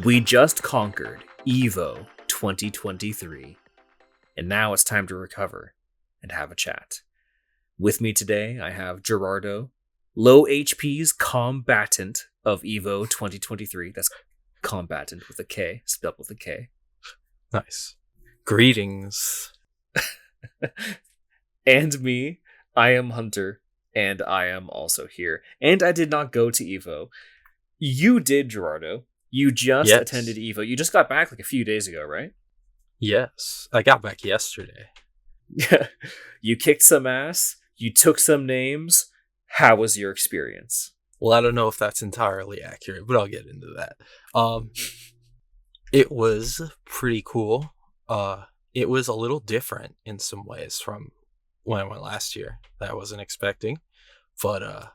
We just conquered EVO 2023, and now it's time to recover and have a chat. With me today, I have Gerardo, low HP's combatant of EVO 2023. That's combatant with a K, spelled with a K. Nice. Greetings. And me, I am Hunter, and I am also here. And I did not go to EVO. You did, Gerardo. You just attended EVO. You just got back like a few days ago, right? Yes. I got back yesterday. You kicked some ass. You took some names. How was your experience? Well, I don't know if that's entirely accurate, but I'll get into that. It was pretty cool. It was a little different in some ways from when I went last year that I wasn't expecting. But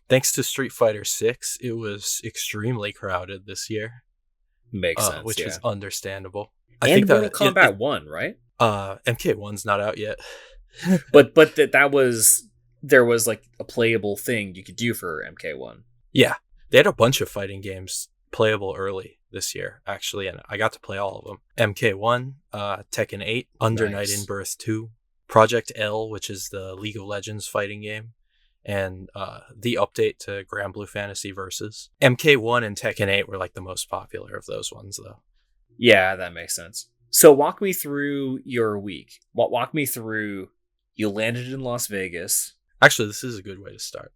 thanks to Street Fighter 6, it was extremely crowded this year. Makes sense, which is understandable. I think Mortal Kombat 1, right? MK1's not out yet. but there was like a playable thing you could do for MK1. Yeah, they had a bunch of fighting games playable early this year, actually, and I got to play all of them. MK1, Tekken 8, Under Night in Birth 2, Project L, which is the League of Legends fighting game, and the update to Grand Blue Fantasy Versus. MK1 and Tekken 8 were like the most popular of those ones, though. Yeah, that makes sense. So walk me through your week. Walk me through, you landed in Las Vegas. Actually, this is a good way to start.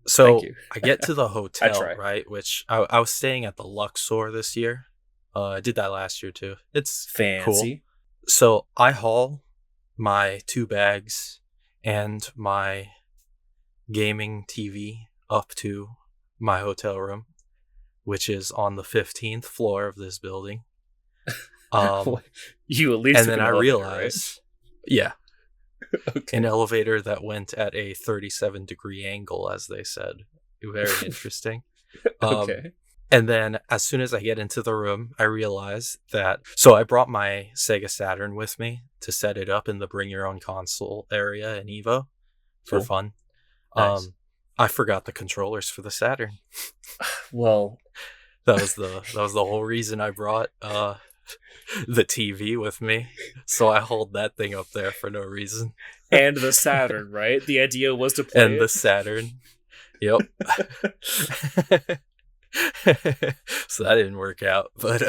So I get to the hotel, right? Which I was staying at the Luxor this year. I did that last year too. It's fancy. Cool. So I haul my 2 bags and my gaming TV up to my hotel room, which is on the 15th floor of this building. You at least, and then I realized, right? Yeah. Okay. An elevator that went at a 37-degree angle, as they said. Very interesting. Okay. And then as soon as I get into the room, I realize that... So I brought my Sega Saturn with me to set it up in the bring your own console area in EVO for fun. Nice. I forgot the controllers for the Saturn. Well, that was the whole reason I brought the TV with me, so I hold that thing up there for no reason. And the Saturn, right? The idea was to play the Saturn. Yep. So that didn't work out, but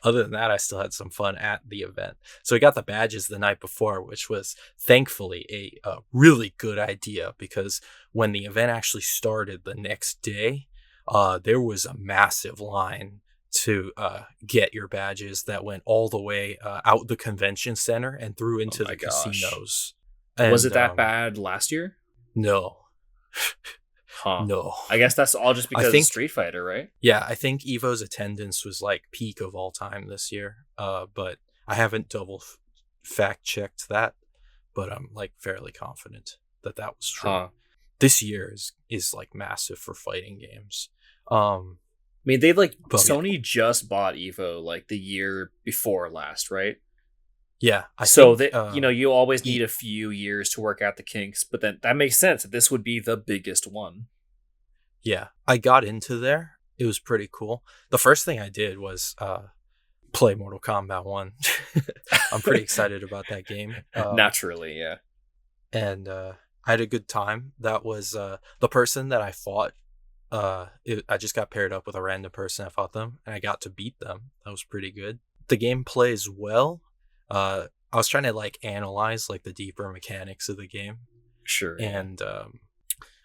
other than that, I still had some fun at the event. So we got the badges the night before, which was thankfully a really good idea, because when the event actually started the next day, there was a massive line to get your badges that went all the way out the convention center and through into the casinos. And, was it that bad last year? No. No. I guess that's all just because of Street Fighter, right? Yeah, I think EVO's attendance was like peak of all time this year. But I haven't double fact checked that, but I'm like fairly confident that was true. This year is like massive for fighting games. I mean, they Sony just bought EVO like the year before last, right? Yeah. You always need a few years to work out the kinks, but then that makes sense that this would be the biggest one. Yeah, I got into there. It was pretty cool. The first thing I did was play Mortal Kombat 1. I'm pretty excited about that game. Naturally, yeah. And I had a good time. That was the person that I fought. I just got paired up with a random person. I fought them, and I got to beat them. That was pretty good. The game plays well. I was trying to analyze the deeper mechanics of the game. Sure. And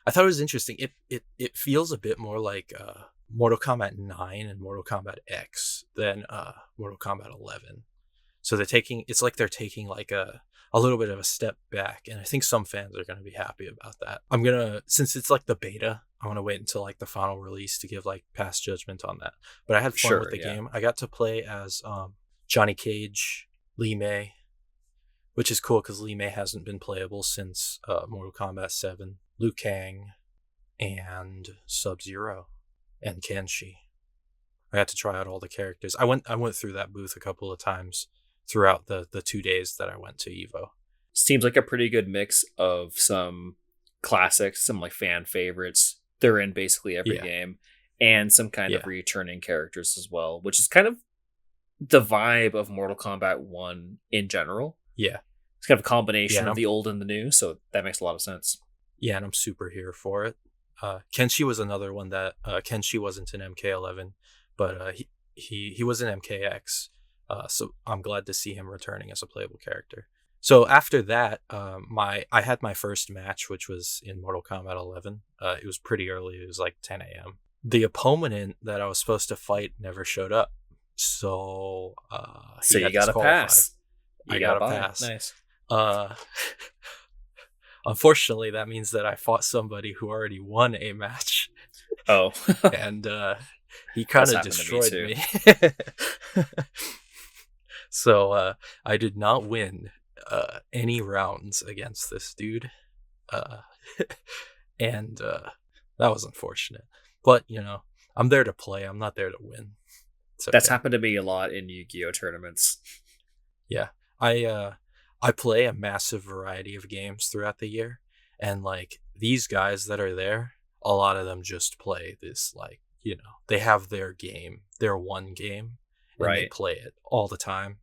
I thought it was interesting. It feels a bit more like Mortal Kombat 9 and Mortal Kombat X than Mortal Kombat 11. So they're taking a little bit of a step back, and I think some fans are going to be happy about that. Since it's the beta, I want to wait until the final release to give past judgment on that. But I had fun with the game. I got to play as Johnny Cage, Li Mei, which is cool because Li Mei hasn't been playable since Mortal Kombat 7. Liu Kang and Sub-Zero and Kenshi. I got to try out all the characters. I went through that booth a couple of times throughout the 2 days that I went to EVO. Seems like a pretty good mix of some classics, some fan favorites. They're in basically every game. and some kind of Yeah. returning characters as well, which is kind of the vibe of Mortal Kombat 1 in general. Yeah. It's kind of a combination Yeah, of the old and the new, so that makes a lot of sense. Yeah, and I'm super here for it. Kenshi was another one that Kenshi wasn't in MK11, but he was in MKX. So I'm glad to see him returning as a playable character. So after that, I had my first match, which was in Mortal Kombat 11. It was pretty early. It was like 10 a.m. The opponent that I was supposed to fight never showed up, so So you got to pass. I got to pass. Nice. Unfortunately, that means that I fought somebody who already won a match. Oh. And he kind of destroyed me. So I did not win any rounds against this dude. And that was unfortunate. But, I'm there to play. I'm not there to win. Okay. That's happened to me a lot in Yu-Gi-Oh tournaments. Yeah. I play a massive variety of games throughout the year, and like these guys that are there, a lot of them just play this, like, they have their game, their one game, and right. They play it all the time.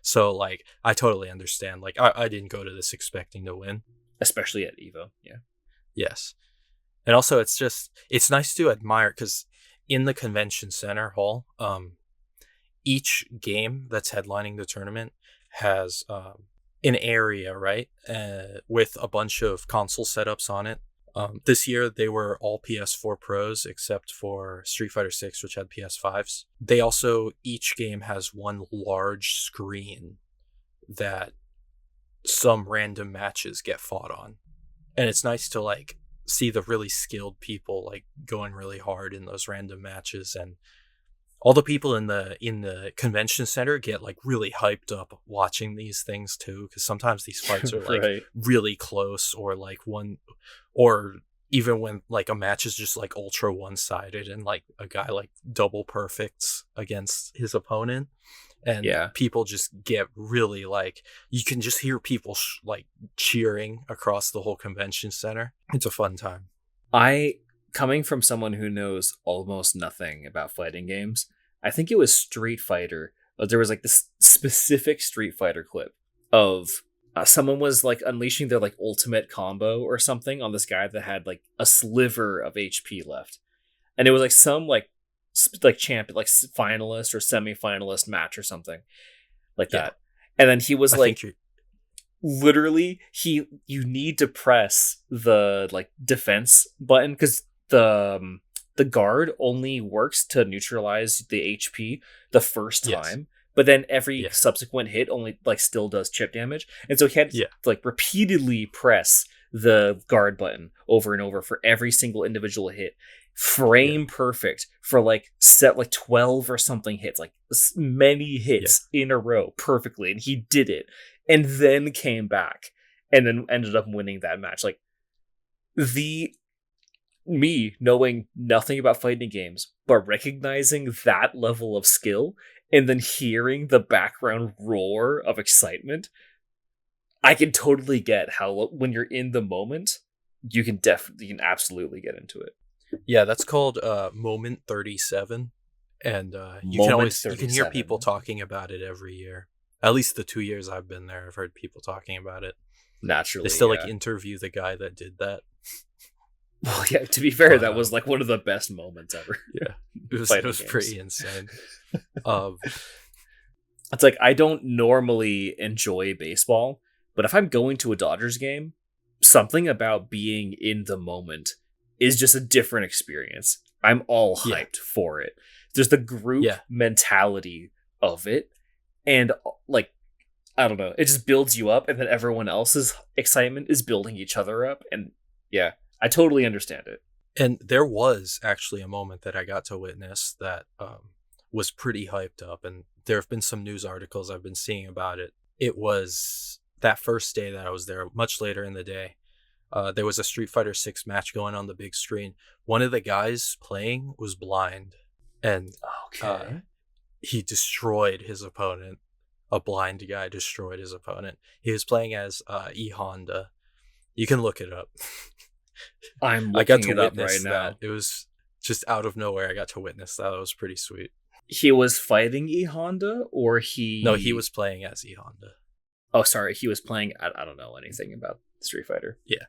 So like I totally understand. Like I didn't go to this expecting to win, especially at EVO. Yeah. Yes. And also it's nice to admire, because in the convention center hall, each game that's headlining the tournament has an area, right, with a bunch of console setups on it. This year they were all PS4 Pros except for Street Fighter 6, which had PS5s. They also, each game has one large screen that some random matches get fought on, and it's nice to like see the really skilled people like going really hard in those random matches, and all the people in the convention center get like really hyped up watching these things too, because sometimes these fights are like right. really close, or like one, or even when like a match is just like ultra one-sided and like a guy like double perfects against his opponent, and people just get really like, you can just hear people like cheering across the whole convention center. It's a fun time. Coming from someone who knows almost nothing about fighting games, I think it was Street Fighter. There was like this specific Street Fighter clip of someone was like unleashing their like ultimate combo or something on this guy that had like a sliver of HP left, and it was like some like champion, like finalist or semi-finalist match or something like that. And then he was literally you need to press the like defense button, because the guard only works to neutralize the HP the first time, but then every subsequent hit only like still does chip damage, and so he had to like repeatedly press the guard button over and over for every single individual hit, frame perfect for like 12 or something hits, like many hits in a row perfectly, and he did it, and then came back and then ended up winning that match. Like, me knowing nothing about fighting games, but recognizing that level of skill and then hearing the background roar of excitement, I can totally get how when you're in the moment, you can absolutely get into it. Yeah, that's called Moment 37, and you can hear people talking about it every year. At least the 2 years I've been there, I've heard people talking about it. Naturally, they still like interview the guy that did that. Well, yeah, to be fair, that was like one of the best moments ever. Yeah, it was pretty insane. It's like, I don't normally enjoy baseball, but if I'm going to a Dodgers game, something about being in the moment is just a different experience. I'm all hyped for it. There's the group mentality of it, and like, I don't know, it just builds you up, and then everyone else's excitement is building each other up, and I totally understand it. And there was actually a moment that I got to witness that was pretty hyped up, and there have been some news articles I've been seeing about it. It was that first day that I was there, much later in the day. There was a Street Fighter 6 match going on the big screen. One of the guys playing was blind, and he destroyed his opponent. A blind guy destroyed his opponent. He was playing as E Honda. You can look it up. I got to it up right now. It was just out of nowhere, I got to witness that. That was pretty sweet. He was fighting E Honda, or he? No, he was playing as E Honda. Oh, sorry, he was playing. I don't know anything about Street Fighter. Yeah.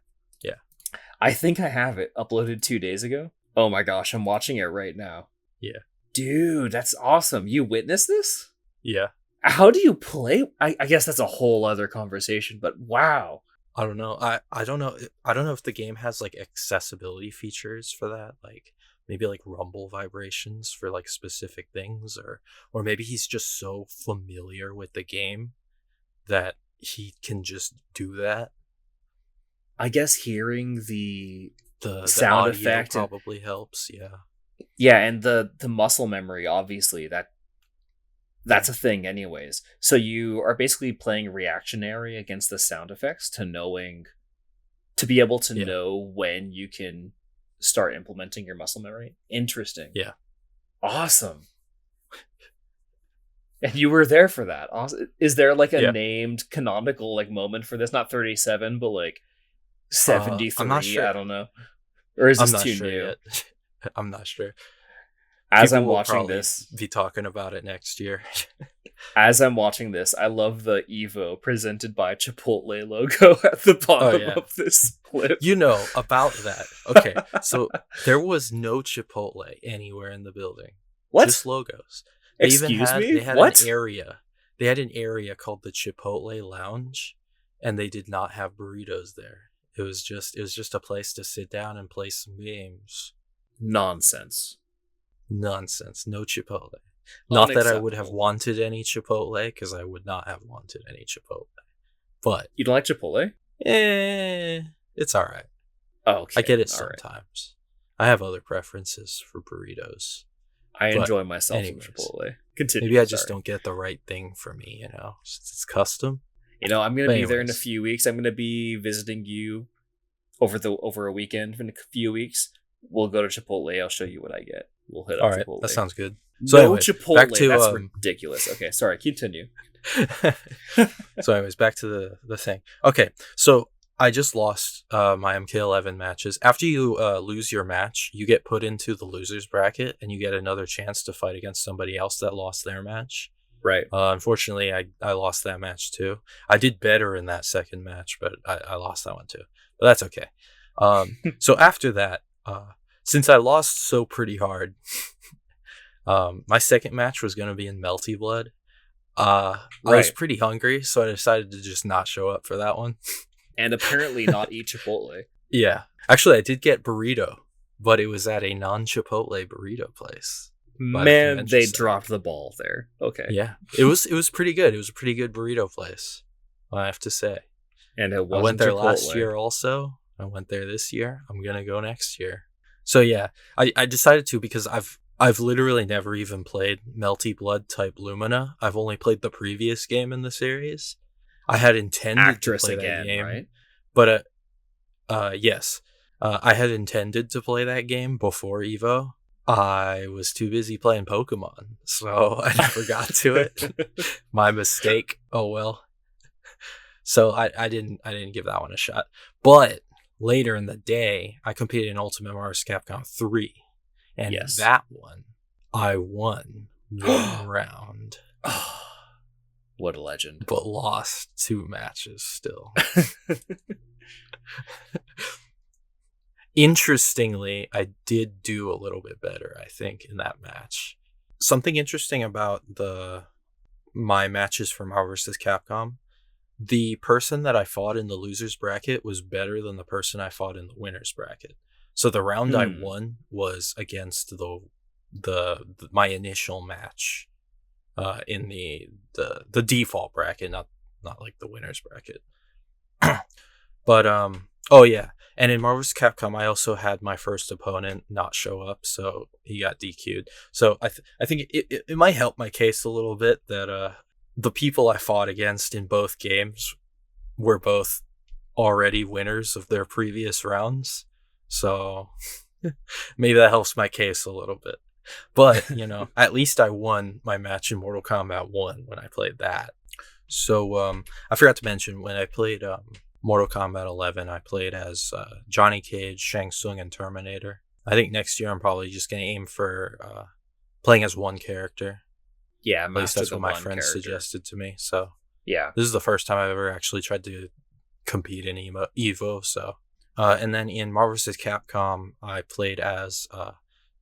I think I have it uploaded 2 days ago. Oh my gosh, I'm watching it right now. Yeah. Dude, that's awesome. You witnessed this? Yeah. How do you play? I guess that's a whole other conversation, but wow. I don't know. I don't know. I don't know if the game has like accessibility features for that. Like maybe like rumble vibrations for like specific things, or maybe he's just so familiar with the game that he can just do that. I guess hearing the The sound audio effect and- probably helps. Yeah. yeah, and the muscle memory, obviously, that's a thing anyways. So you are basically playing reactionary against the sound effects to be able to Yeah. know when you can start implementing your muscle memory. Interesting. Yeah. Awesome. And you were there for that. Awesome. Is there like a Yeah. named canonical like moment for this? Not 37, but like 73. I'm not sure. I don't know. Or is I'm this not too sure new? yet. I'm not sure. As People I'm will watching probably this, be talking about it next year. I love the Evo presented by Chipotle logo at the bottom yeah. of this clip. You know about that. Okay, so there was no Chipotle anywhere in the building. What? Just logos. They Excuse me? They had What? an area. They had an area called the Chipotle Lounge, and they did not have burritos there. It was just a place to sit down and play some games. Nonsense. Nonsense. No Chipotle. Not that I would have Unacceptable. wanted any Chipotle, because I would not have wanted any Chipotle. But You don't like Chipotle? it's all right. Oh, okay. I get it All right. sometimes. I have other preferences for burritos. I But enjoy myself anyways, some Chipotle. Continue. Maybe I just sorry. don't get the right thing for me, It's custom. You know, I'm gonna But be there in a anyways. few weeks. I'm gonna be visiting you over a weekend in a few weeks. We'll go to Chipotle. I'll show you what I get. We'll hit up All right, Chipotle. that sounds good. So So no anyways, Chipotle. back to, That's ridiculous. Okay, sorry. Continue. So anyways, back to the thing. Okay, so I just lost my MK11 matches. After you lose your match, you get put into the losers bracket, and you get another chance to fight against somebody else that lost their match. Right. Unfortunately, I lost that match too. I did better in that second match, but I lost that one too. But that's okay. So after that, since I lost so pretty hard, my second match was going to be in Melty Blood. I was Right. pretty hungry, so I decided to just not show up for that one. And apparently not eat Chipotle. Yeah. Actually, I did get burrito, but it was at a non-Chipotle burrito place. By the Man, convention they center. dropped the ball there. Okay. Yeah. It was pretty good. It was a pretty good burrito place, I have to say. And it I wasn't went there Chipotle. last year also. I went there this year. I'm going to go next year. So yeah, I decided to because I've literally never even played Melty Blood type Lumina. I've only played the previous game in the series. I had intended Actress to play again, that game, right? but yes, I had intended to play that game before EVO. I was too busy playing Pokemon, so I never got to it. My mistake. Oh well. So I didn't give that one a shot. But later in the day, I competed in Ultimate Mario Capcom 3. And Yes. that one, I won one round, What a legend. but lost 2 matches still. Interestingly, I did do a little bit better, I think, in that match. Something interesting about my matches for Marvel vs. Capcom, the person that I fought in the losers bracket was better than the person I fought in the winners bracket. So the round I won was against my initial match in the default bracket, not like the winners bracket. But oh yeah, and in Marvel vs. Capcom, I also had my first opponent not show up, so he got DQ'd. So I think it might help my case a little bit that the people I fought against in both games were both already winners of their previous rounds. So maybe that helps my case a little bit. But, at least I won my match in Mortal Kombat 1 when I played that. So I forgot to mention, when I played Mortal Kombat 11, I played as Johnny Cage, Shang Tsung, and Terminator. I think next year I'm probably just going to aim for playing as one character. Yeah, At least master that's the what my one friends character. suggested to me. So Yeah. this is the first time I've ever actually tried to compete in Evo. So, and then in Marvel vs. Capcom, I played as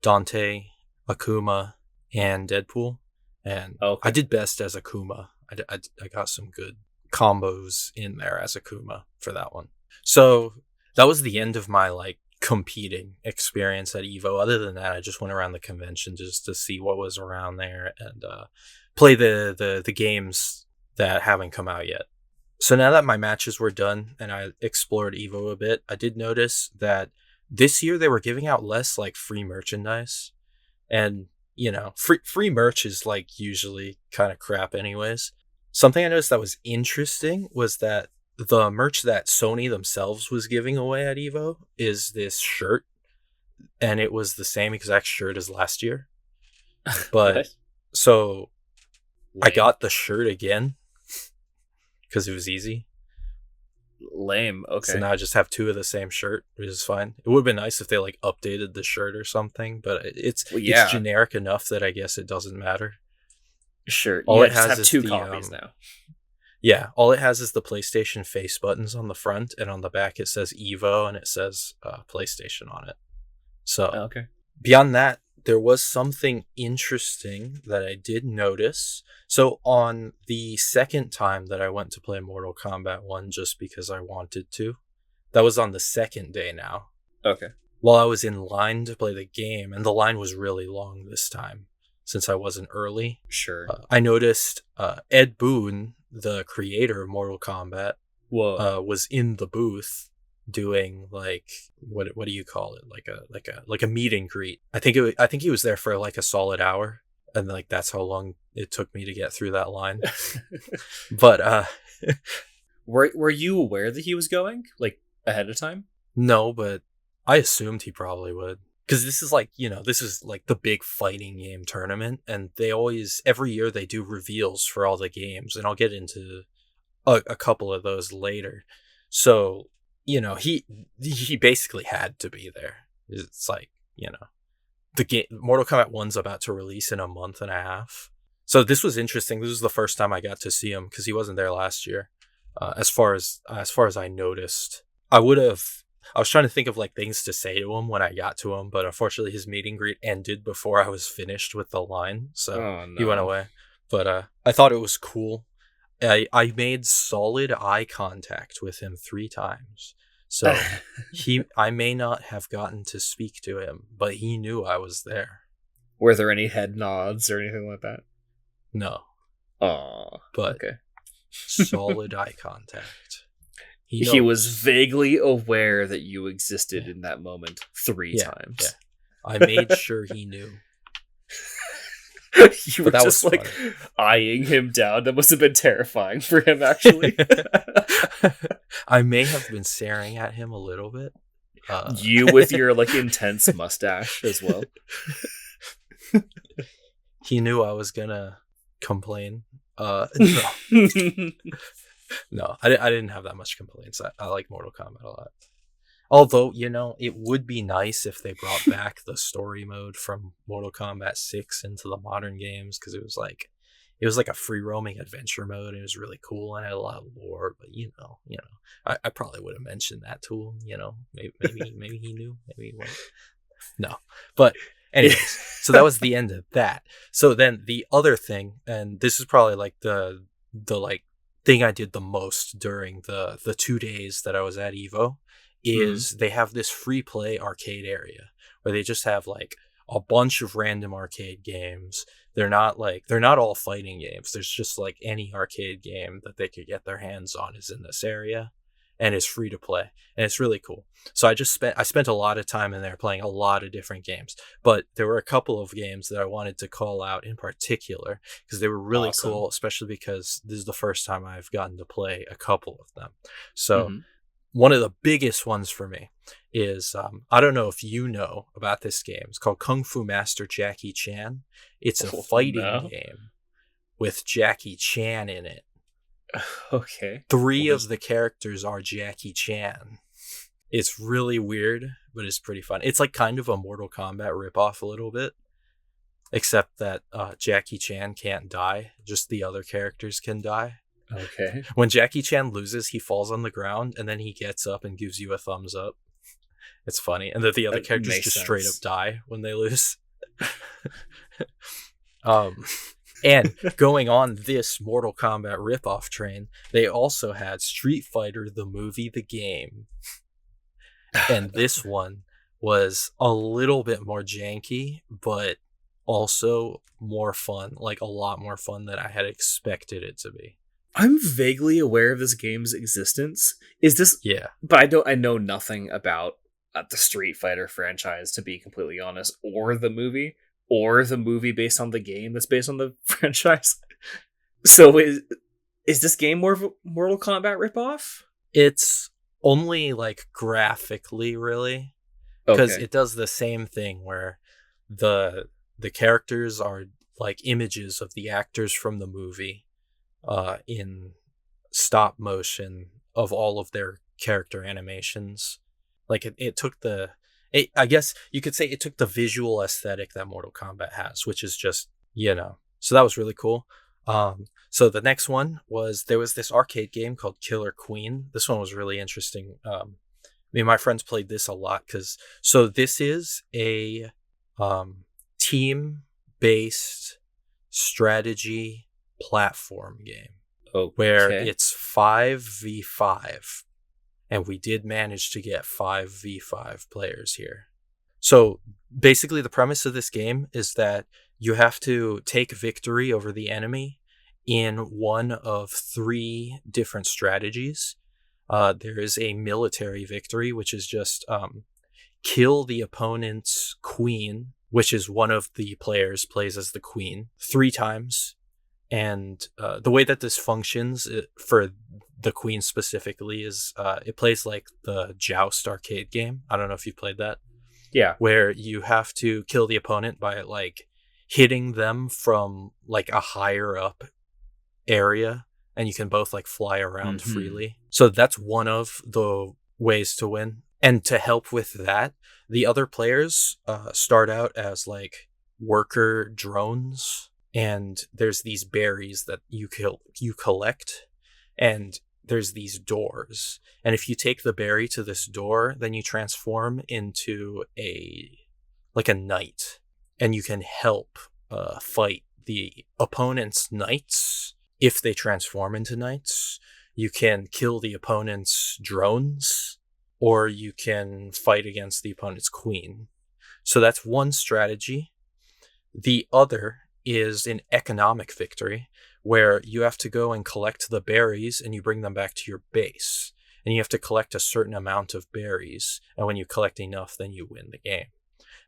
Dante, Akuma, and Deadpool, and I Okay. did best as Akuma. I got some good combos in there as Akuma for that one. So that was the end of my like competing experience at Evo. Other than that, I just went around the convention just to see what was around there and play the games that haven't come out yet. So now that my matches were done and I explored Evo a bit, I did notice that this year they were giving out less like free merchandise. And, you know, free merch is like usually kind of crap anyways. Something I noticed that was interesting was that the merch that Sony themselves was giving away at Evo is this shirt, and it was the same exact shirt as last year. But What? so I Lame. got the shirt again because it was easy. Lame. So Okay. now I just have two of the same shirt, which is fine. It would have been nice if they like updated the shirt or something, but Well, it's yeah. generic enough that I guess it doesn't matter. Sure. All You it just has have is two the copies now. yeah, all it has is the PlayStation face buttons on the front, and on the back it says Evo and it says PlayStation on it. So Okay. beyond that, there was something interesting that I did notice. So on the second time that I went to play Mortal Kombat 1 just because I wanted to, that was on the second day now. Okay. While I was in line to play the game, and the line was really long this time since I wasn't early, Sure. I noticed Ed Boon, the creator of Mortal Kombat, Whoa. was in the booth doing like what do you call it, like a meet and greet. I think he was there for like a solid hour, and like that's how long it took me to get through that line. But Were you aware that he was going like ahead of time? no, but I assumed he probably would. Because this is like, you know, this is like the big fighting game tournament, and they always, every year, they do reveals for all the games, and I'll get into a couple of those later. So, you know, he basically had to be there. It's like, you know, the game Mortal Kombat 1's about to release in a month and a half. So this was interesting. This was the first time I got to see him because he wasn't there last year. As far as I noticed, I would have. I was trying to think of like things to say to him when I got to him, but unfortunately his meet and greet ended before I was finished with the line, so Oh he went no. away. But I thought it was cool. I made solid eye contact with him 3 times. So I may not have gotten to speak to him, but he knew I was there. Were there any head nods or anything like that? No, Oh. but Okay. solid eye contact. He He was knows. vaguely aware that you existed Yeah, in that moment three yeah, yeah. times. I made sure he knew. You were But that was just like funny. eyeing him down. That must have been terrifying for him, actually. I may have been staring at him a little bit. You with your like intense mustache as well. He knew I was gonna complain. No, no, I didn't have that much complaints. I like Mortal Kombat a lot. Although, you know, it would be nice if they brought back the story mode from Mortal Kombat 6 into the modern games, because it was like a free roaming adventure mode. It was really cool and had a lot of lore. But I probably would have mentioned that to him. You know, maybe he knew, maybe he wouldn't. No, but anyways, so that was the end of that. So then the other thing, and this is probably like the like thing I did the most during the 2 days that I was at Evo, Mhm. is they have this free play arcade area where they just have like a bunch of random arcade games. They're not all fighting games. There's just like any arcade game that they could get their hands on is in this area, and it's free to play, and it's really cool. So I spent a lot of time in there playing a lot of different games, but there were a couple of games that I wanted to call out in particular because they were really Awesome. cool, especially because this is the first time I've gotten to play a couple of them. So Hmm. one of the biggest ones for me is I don't know if you know about this game. It's called Kung Fu Master Jackie Chan. It's a Oh, fighting no. game with Jackie Chan in it. Okay. Three What is? of the characters are Jackie Chan. It's really weird, but it's pretty fun. It's like kind of a Mortal Kombat ripoff a little bit, except that Jackie Chan can't die. Just the other characters can die. Okay. When Jackie Chan loses, he falls on the ground, and then he gets up and gives you a thumbs up. It's funny. And that the other That characters makes just sense. straight up die when they lose. And going on this Mortal Kombat ripoff train, they also had Street Fighter, the movie, the game. And this one was a little bit more janky, but also more fun, like a lot more fun than I had expected it to be. I'm vaguely aware of this game's existence. Is this? Yeah. But I know nothing about the Street Fighter franchise, to be completely honest, or the movie based on the game that's based on the franchise. So is this game more of a Mortal Kombat ripoff? It's only like graphically, really, because Okay. it does the same thing where the characters are like images of the actors from the movie in stop motion of all of their character animations. Like it took I guess you could say it took the visual aesthetic that Mortal Kombat has, which is just, so that was really cool. So the next one there was this arcade game called Killer Queen. This one was really interesting. My friends played this a lot so this is a team-based strategy platform game. Okay. Where it's 5v5. And we did manage to get 5v5 players here. So basically the premise of this game is that you have to take victory over the enemy in one of 3 different strategies. There is a military victory, which is just kill the opponent's queen, which is one of the players plays as the queen 3 times. And the way that this functions for the queen specifically is it plays like the Joust arcade game. I don't know if you played that. Yeah. Where you have to kill the opponent by like hitting them from like a higher up area, and you can both like fly around freely. So that's one of the ways to win. And to help with that, the other players start out as like worker drones. And there's these berries that you collect, and there's these doors. And if you take the berry to this door, then you transform into a knight, and you can help fight the opponent's knights if they transform into knights. You can kill the opponent's drones, or you can fight against the opponent's queen. So that's one strategy. The other is an economic victory, where you have to go and collect the berries and you bring them back to your base. And you have to collect a certain amount of berries, and when you collect enough, then you win the game.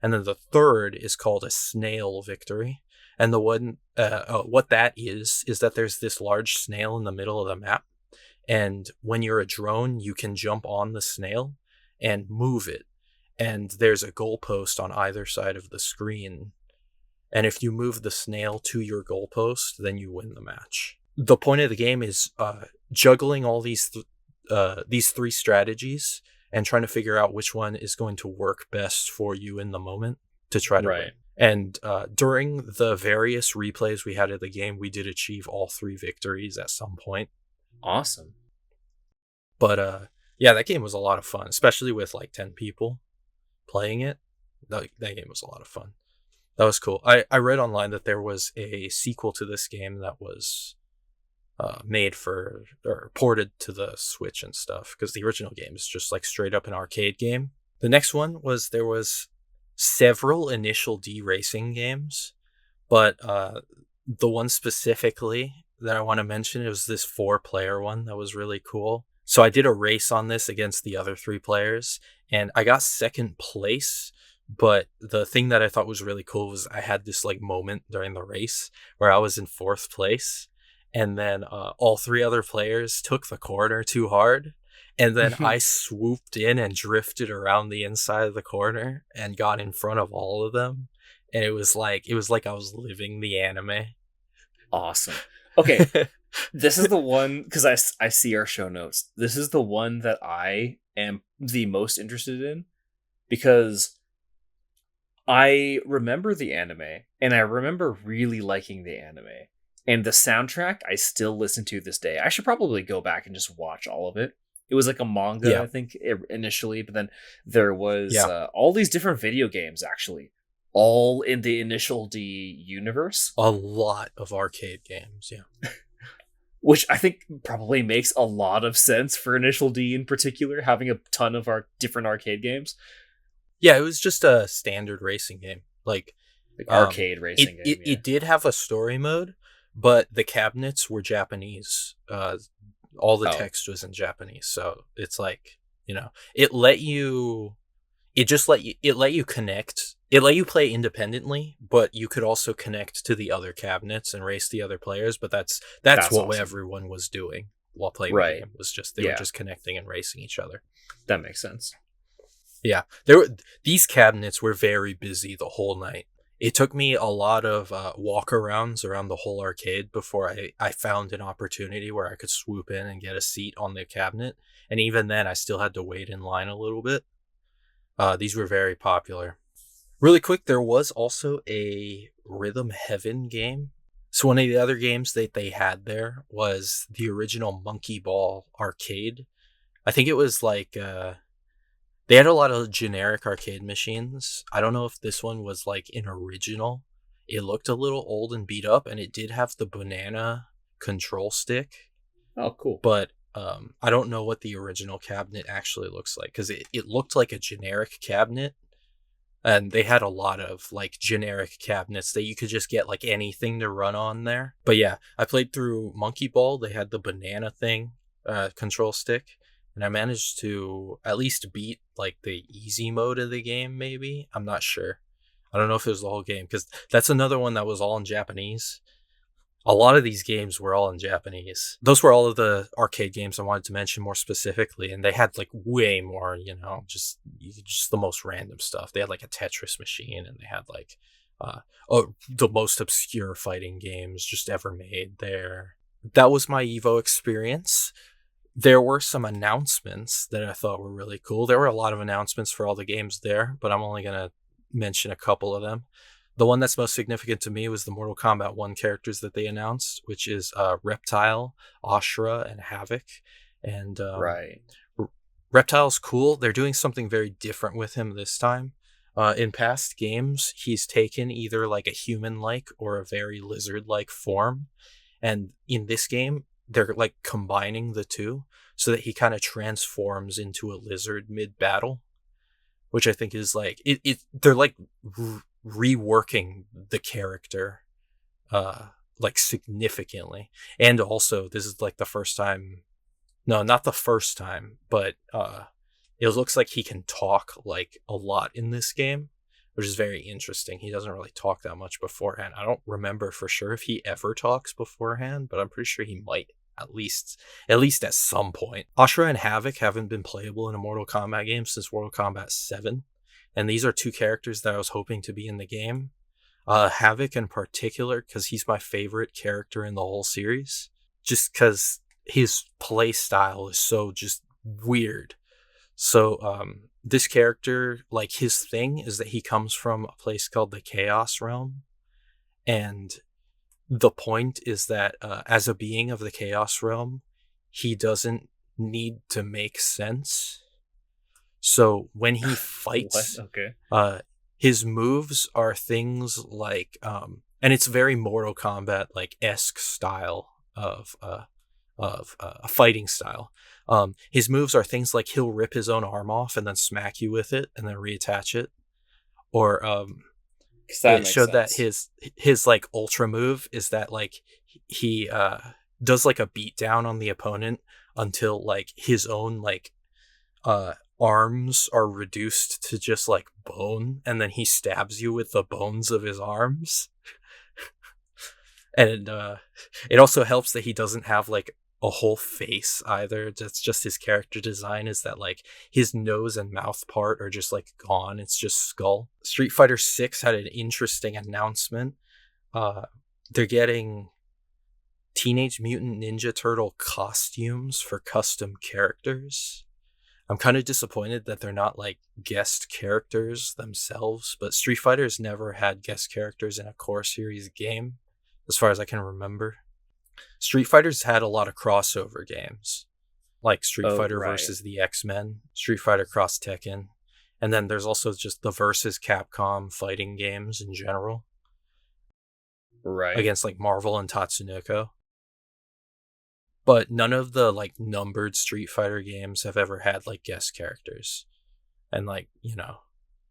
And then the third is called a snail victory. And the one, what that is that there's this large snail in the middle of the map. And when you're a drone, you can jump on the snail and move it. And there's a goalpost on either side of the screen. And if you move the snail to your goalpost, then you win the match. The point of the game is juggling all these 3 strategies and trying to figure out which one is going to work best for you in the moment to try to win. And during the various replays we had of the game, we did achieve all 3 victories at some point. Awesome. But yeah, that game was a lot of fun, especially with like 10 people playing it. That game was a lot of fun. That was cool. I read online that there was a sequel to this game that was made for or ported to the Switch and stuff, because the original game is just like straight up an arcade game. The next one was there was several Initial D racing games, but the one specifically that I want to mention is this 4-player one that was really cool. So I did a race on this against the other 3 players, and I got second place. But the thing that I thought was really cool was I had this like moment during the race where I was in 4th place, and then all 3 other players took the corner too hard, and then I swooped in and drifted around the inside of the corner and got in front of all of them, and it was like I was living the anime. Awesome. Okay. This is the one, because I see our show notes. This is the one that I am the most interested in because I remember the anime and I remember really liking the anime. And the soundtrack I still listen to this day. I should probably go back and just watch all of it. It was like a manga, Yeah, I think, initially, but then there was yeah, all these different video games, actually, all in the Initial D universe, a lot of arcade games. Yeah, which I think probably makes a lot of sense for Initial D in particular, having a ton of our different arcade games, yeah. It was just a standard racing game. like arcade It racing game. it, Yeah. it did have a story mode, but the cabinets were Japanese. All the Oh, text was in Japanese, so it's like, it let you. It let you connect. It let you play independently, but you could also connect to the other cabinets and race the other players. But that's that's what awesome. everyone was doing while playing the Right. game. Was just they were Yeah, just connecting and racing each other. that makes sense. Yeah, these cabinets were very busy the whole night. It took me a lot of walkarounds around the whole arcade before I found an opportunity where I could swoop in and get a seat on the cabinet. And even then, I still had to wait in line a little bit. These were very popular. Really quick, there was also a Rhythm Heaven game. So one of the other games that they had there was the original Monkey Ball arcade. I think it was like they had a lot of generic arcade machines. I don't know if this one was like an original. It looked a little old and beat up, and it did have the banana control stick, Oh, cool. but I don't know what the original cabinet actually looks like because it looked like a generic cabinet. And they had a lot of like generic cabinets that you could just get like anything to run on there. But yeah, I played through Monkey Ball. They had the banana thing, control stick, and I managed to at least beat like the easy mode of the game. Maybe I'm not sure. I don't know if it was the whole game because that's another one that was all in Japanese. A lot of these games were all in Japanese. Those were all of the arcade games I wanted to mention more specifically, and they had like way more, just the most random stuff. They had like a Tetris machine, and they had like the most obscure fighting games just ever made there. That was my Evo experience. There were some announcements that I thought were really cool. There were a lot of announcements for all the games there, but I'm only gonna mention a couple of them. The one that's most significant to me was the Mortal Kombat 1 characters that they announced, which is Reptile, Ashura, and Havoc. And Right. Reptile's cool. They're doing something very different with him this time. In past games, he's taken either like a human-like or a very lizard-like form. And in this game, they're like combining the two so that he kind of transforms into a lizard mid-battle, which I think is like they're like reworking the character like significantly. And also this is like the first time, no, not the first time, but it looks like he can talk like a lot in this game, which is very interesting. He doesn't really talk that much beforehand. I don't remember for sure if he ever talks beforehand, but I'm pretty sure he might at least at some point. Ashura and Havoc haven't been playable in a Mortal Kombat game since Mortal Kombat 7, and these are two characters that I was hoping to be in the game. Havoc in particular, because he's my favorite character in the whole series, just because his play style is so just weird. So this character, like his thing is that he comes from a place called the Chaos Realm, and the point is that as a being of the Chaos Realm, he doesn't need to make sense. So when he What? fights, Okay. his moves are things like, and it's very Mortal Kombat like esque style of a fighting style. His moves are things like he'll rip his own arm off and then smack you with it and then reattach it, or 'Cause that it makes showed that sense. his like ultra move is that like he does like a beat down on the opponent until like his own like arms are reduced to just like bone, and then he stabs you with the bones of his arms. And it also helps that he doesn't have like a whole face either. That's just his character design, is that like his nose and mouth part are just like gone. It's just skull. Street Fighter 6 had an interesting announcement. They're getting Teenage Mutant Ninja Turtle costumes for custom characters. I'm kind of disappointed that they're not like guest characters themselves, but Street Fighter's never had guest characters in a core series game, as far as I can remember. Street Fighter's had a lot of crossover games, like Street Fighter versus the X-Men, Street Fighter Cross Tekken, and then there's also just the versus Capcom fighting games in general. Right. Against like Marvel and Tatsunoko. But none of the like numbered Street Fighter games have ever had like guest characters. And like,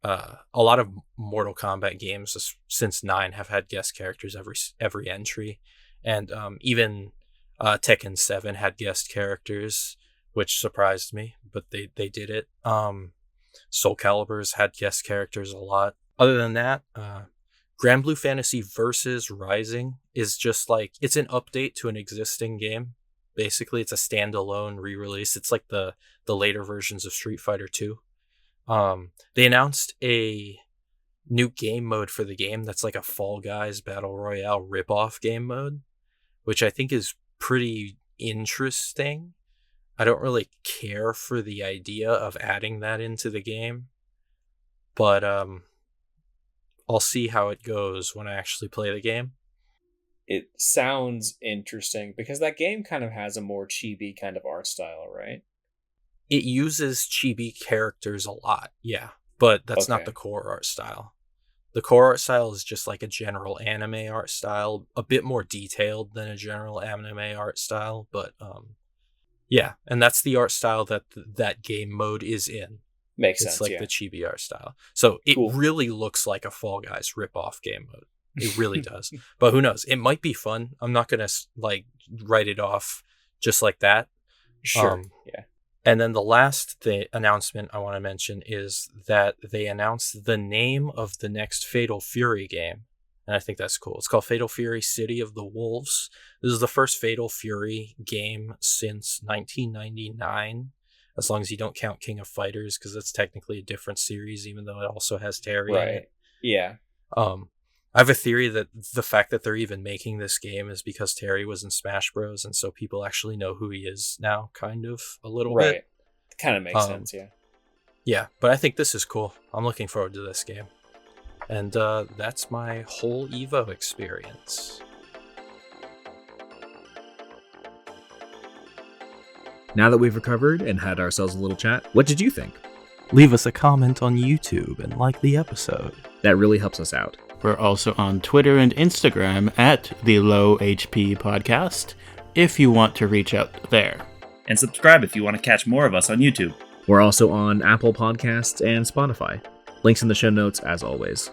a lot of Mortal Kombat games since 9 have had guest characters every entry. And even Tekken 7 had guest characters, which surprised me, but they did it. Soul Calibur's had guest characters a lot. Other than that, Grand Blue Fantasy Versus Rising is just like, it's an update to an existing game. Basically, it's a standalone re-release. It's like the later versions of Street Fighter 2. They announced a new game mode for the game that's like a Fall Guys Battle Royale ripoff game mode, which I think is pretty interesting. I don't really care for the idea of adding that into the game, but I'll see how it goes when I actually play the game. It sounds interesting because that game kind of has a more chibi kind of art style, right? It uses chibi characters a lot, yeah, but that's not the core art style. The core art style is just like a general anime art style, a bit more detailed than a general anime art style, but yeah, and that's the art style that game mode is in. Makes sense. It's like the chibi art style. So it really looks like a Fall Guys ripoff game mode. It really does. But who knows? It might be fun. I'm not going to like write it off just like that. Sure. Yeah. And then the last announcement I want to mention is that they announced the name of the next Fatal Fury game. And I think that's cool. It's called Fatal Fury City of the Wolves. This is the first Fatal Fury game since 1999. As long as you don't count King of Fighters, because that's technically a different series, even though it also has Terry in it. Yeah. I have a theory that the fact that they're even making this game is because Terry was in Smash Bros. And so people actually know who he is now, kind of, a little bit. Right. Kind of makes sense, yeah. Yeah, but I think this is cool. I'm looking forward to this game. And that's my whole EVO experience. Now that we've recovered and had ourselves a little chat, what did you think? Leave us a comment on YouTube and like the episode. That really helps us out. We're also on Twitter and Instagram at the Low HP Podcast, if you want to reach out there. And subscribe if you want to catch more of us on YouTube. We're also on Apple Podcasts and Spotify. Links in the show notes, as always.